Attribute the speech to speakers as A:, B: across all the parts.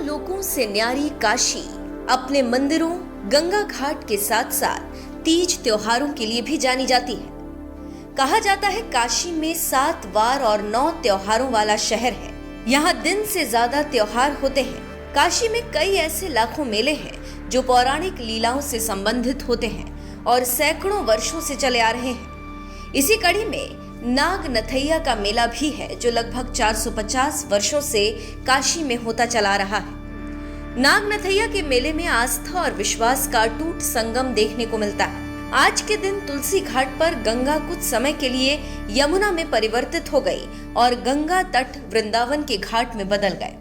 A: श्लोकों से न्यारी काशी अपने मंदिरों, गंगा घाट के साथ साथ तीज त्योहारों के लिए भी जानी जाती है। कहा जाता है काशी में 7 वार और 9 त्योहारों वाला शहर है। यहाँ दिन से ज्यादा त्योहार होते हैं। काशी में कई ऐसे लाखों मेले हैं जो पौराणिक लीलाओं से संबंधित होते हैं और सैकड़ों वर्षों से चले आ रहे हैं। इसी कड़ी में नाग नथैया का मेला भी है जो लगभग 450 वर्षों से काशी में होता चला रहा है। नाग नथैया के मेले में आस्था और विश्वास का अटूट संगम देखने को मिलता है। आज के दिन तुलसी घाट पर गंगा कुछ समय के लिए यमुना में परिवर्तित हो गई और गंगा तट वृंदावन के घाट में बदल गए।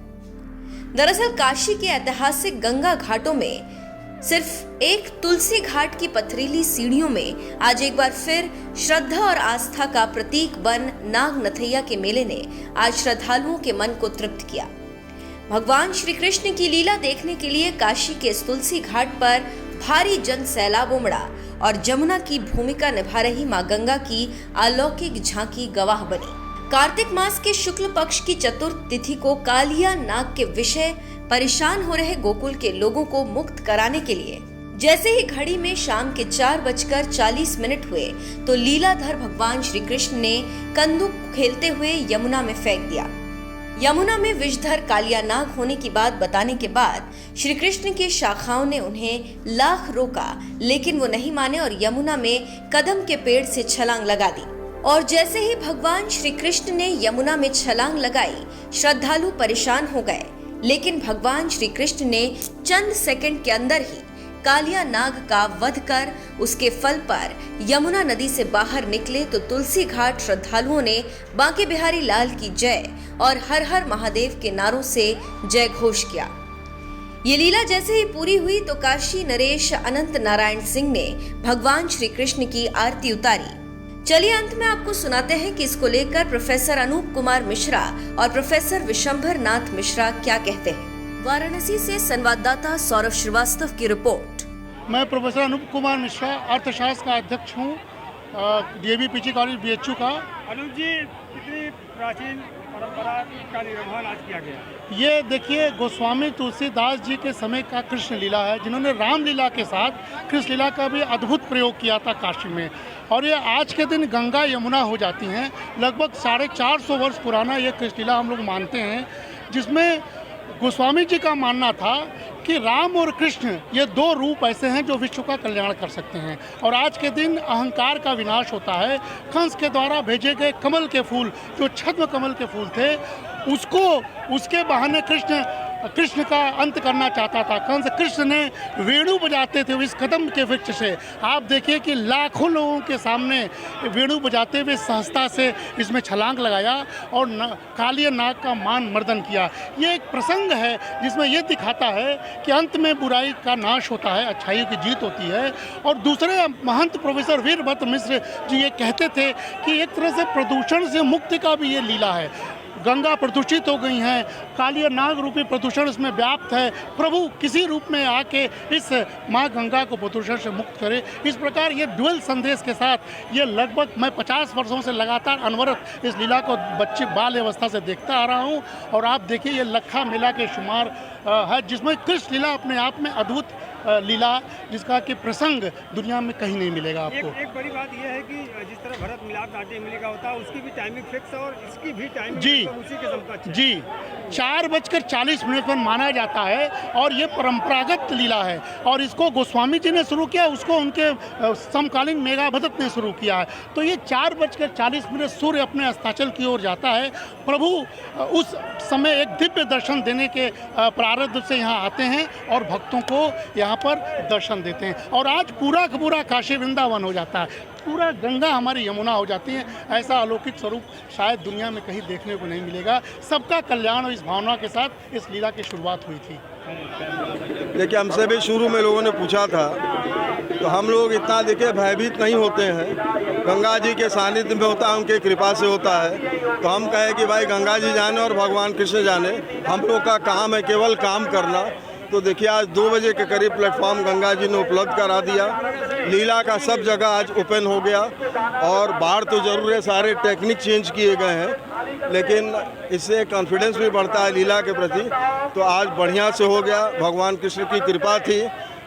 A: दरअसल काशी के ऐतिहासिक गंगा घाटों में सिर्फ एक तुलसी घाट की पथरीली सीढ़ियों में आज एक बार फिर श्रद्धा और आस्था का प्रतीक बन नाग नथैया के मेले ने आज श्रद्धालुओं के मन को तृप्त किया। भगवान श्री कृष्ण की लीला देखने के लिए काशी के इस तुलसी घाट पर भारी जन सैलाब उमड़ा और जमुना की भूमिका निभा रही मां गंगा की अलौकिक झांकी गवाह बनी। कार्तिक मास के शुक्ल पक्ष की चतुर्थ तिथि को कालिया नाग के विषय परेशान हो रहे गोकुल के लोगों को मुक्त कराने के लिए जैसे ही घड़ी में शाम के 4:40 हुए तो लीलाधर भगवान श्री कृष्ण ने कंदुक खेलते हुए यमुना में फेंक दिया। यमुना में विषधर कालिया नाग होने की बात बताने के बाद श्री कृष्ण के शाखाओं ने उन्हें लाख रोका, लेकिन वो नहीं माने और यमुना में कदम के पेड़ से छलांग लगा दी। और जैसे ही भगवान श्री कृष्ण ने यमुना में छलांग लगाई, श्रद्धालु परेशान हो गए, लेकिन भगवान श्री कृष्ण ने चंद सेकंड के अंदर ही कालिया नाग का वध कर उसके फल पर यमुना नदी से बाहर निकले तो तुलसी घाट श्रद्धालुओं ने बांके बिहारी लाल की जय और हर हर महादेव के नारों से जय घोष किया। ये लीला जैसे ही पूरी हुई तो काशी नरेश अनंत नारायण सिंह ने भगवान श्री कृष्ण की आरती उतारी। चलिए अंत में आपको सुनाते हैं कि इसको लेकर प्रोफेसर अनूप कुमार मिश्रा और प्रोफेसर विशंभर नाथ मिश्रा क्या कहते हैं। वाराणसी से संवाददाता सौरभ श्रीवास्तव की रिपोर्ट।
B: मैं प्रोफेसर अनूप कुमार मिश्रा अर्थशास्त्र का अध्यक्ष हूँ, डीएवी पीजी कॉलेज बीएचयू का।
C: अनूप जी, कितनी प्राचीन परंपरा का निर्वहन आज किया गया?
B: ये देखिए गोस्वामी तुलसीदास जी के समय का कृष्ण लीला है, जिन्होंने रामलीला के साथ कृष्ण लीला का भी अद्भुत प्रयोग किया था काशी में। और ये आज के दिन गंगा यमुना हो जाती हैं। लगभग 450 वर्ष पुराना ये कृष्ण लीला हम लोग मानते हैं, जिसमें गोस्वामी जी का मानना था कि राम और कृष्ण ये 2 रूप ऐसे हैं जो विश्व का कल्याण कर सकते हैं। और आज के दिन अहंकार का विनाश होता है। कंस के द्वारा भेजे गए कमल के फूल, जो छद्म कमल के फूल थे, उसके बहाने कृष्ण का अंत करना चाहता था। कंस कृष्ण ने वेणु बजाते थे इस कदम के वृक्ष से। आप देखिए कि लाखों लोगों के सामने वेणु बजाते हुए सहजता से इसमें छलांग लगाया और कालिया नाग का मान मर्दन किया। ये एक प्रसंग है जिसमें यह दिखाता है कि अंत में बुराई का नाश होता है, अच्छाई की जीत होती है। और दूसरे महंत प्रोफेसर वीरभद्र मिश्र जी ये कहते थे कि एक तरह से प्रदूषण से मुक्ति का भी ये लीला है। गंगा प्रदूषित हो गई हैं, कालिया नाग रूपी प्रदूषण इसमें व्याप्त है। प्रभु किसी रूप में आके इस माँ गंगा को प्रदूषण से मुक्त करे। इस प्रकार ये ड्यूअल संदेश के साथ ये लगभग मैं 50 वर्षों से लगातार अनवरत इस लीला को बाल अवस्था से देखता आ रहा हूँ। और आप देखिए ये लखा मेला के शुमार है, जिसमें कृष्ण लीला अपने आप में अद्भुत लीला, जिसका कि प्रसंग दुनिया में कहीं नहीं मिलेगा आपको।
C: एक बड़ी बात यह है कि जिस तरह भरत मिलाप नाट्य मिलेगा होता है, उसकी भी टाइमिंग फिक्स है और इसकी भी टाइमिंग उसी के समकक्ष है।
B: जी 4:40 पर माना जाता है और ये परंपरागत लीला है। और इसको गोस्वामी जी ने शुरू किया, उसको उनके समकालीन मेघाभद्र ने शुरू किया है। तो ये 4:40 सूर्य अपने अस्ताचल की ओर जाता है। प्रभु उस समय एक दिव्य दर्शन देने के प्रारब्ध से यहाँ आते हैं और भक्तों को यहाँ पर दर्शन देते हैं। और आज पूरा का पूरा काशी वृंदावन हो जाता है, पूरा गंगा हमारी यमुना हो जाती है। ऐसा अलौकिक स्वरूप शायद दुनिया में कहीं देखने को नहीं मिलेगा। सबका कल्याण और इस भावना के साथ इस लीला की शुरुआत हुई थी।
D: देखिए, हमसे भी शुरू में लोगों ने पूछा था, तो हम लोग इतना देखिए भयभीत नहीं होते हैं। गंगा जी के सानिध्य में होता है, उनके कृपा से होता है। तो हम कहें कि भाई गंगा जी जाने और भगवान कृष्ण जाने, हम लोग का काम है केवल काम करना। तो देखिए आज 2 बजे के करीब प्लेटफॉर्म गंगा जी ने उपलब्ध करा दिया। लीला का सब जगह आज ओपन हो गया और बाहर तो ज़रूर है, सारे टेक्निक चेंज किए गए हैं, लेकिन इससे कॉन्फिडेंस भी बढ़ता है लीला के प्रति। तो आज बढ़िया से हो गया, भगवान कृष्ण की कृपा थी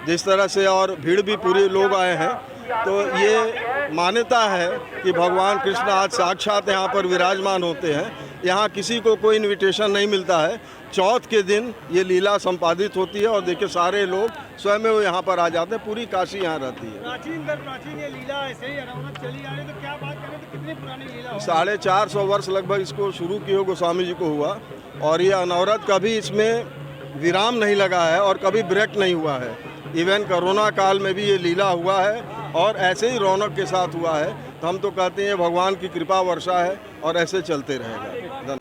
D: जिस तरह से, और भीड़ भी पूरे लोग आए हैं। तो ये मान्यता है कि भगवान कृष्ण आज साक्षात यहाँ पर विराजमान होते हैं। यहाँ किसी को कोई इनविटेशन नहीं मिलता है। चौथ के दिन ये लीला संपादित होती है और देखिए सारे लोग स्वयं वो यहाँ पर आ जाते हैं, पूरी काशी यहाँ रहती है।
C: प्राचीन ये लीला ऐसे ही रौनक चली आ रही, तो क्या बात करें, तो कितनी पुरानी लीला?
D: 450 वर्ष लगभग इसको शुरू किए गोस्वामी जी को हुआ, और ये अनवरत कभी इसमें विराम नहीं लगा है और कभी ब्रेक नहीं हुआ है। इवन कोरोना काल में भी ये लीला हुआ है और ऐसे ही रौनक के साथ हुआ है। तो हम तो कहते हैं भगवान की कृपा वर्षा है और ऐसे चलते रहेगा।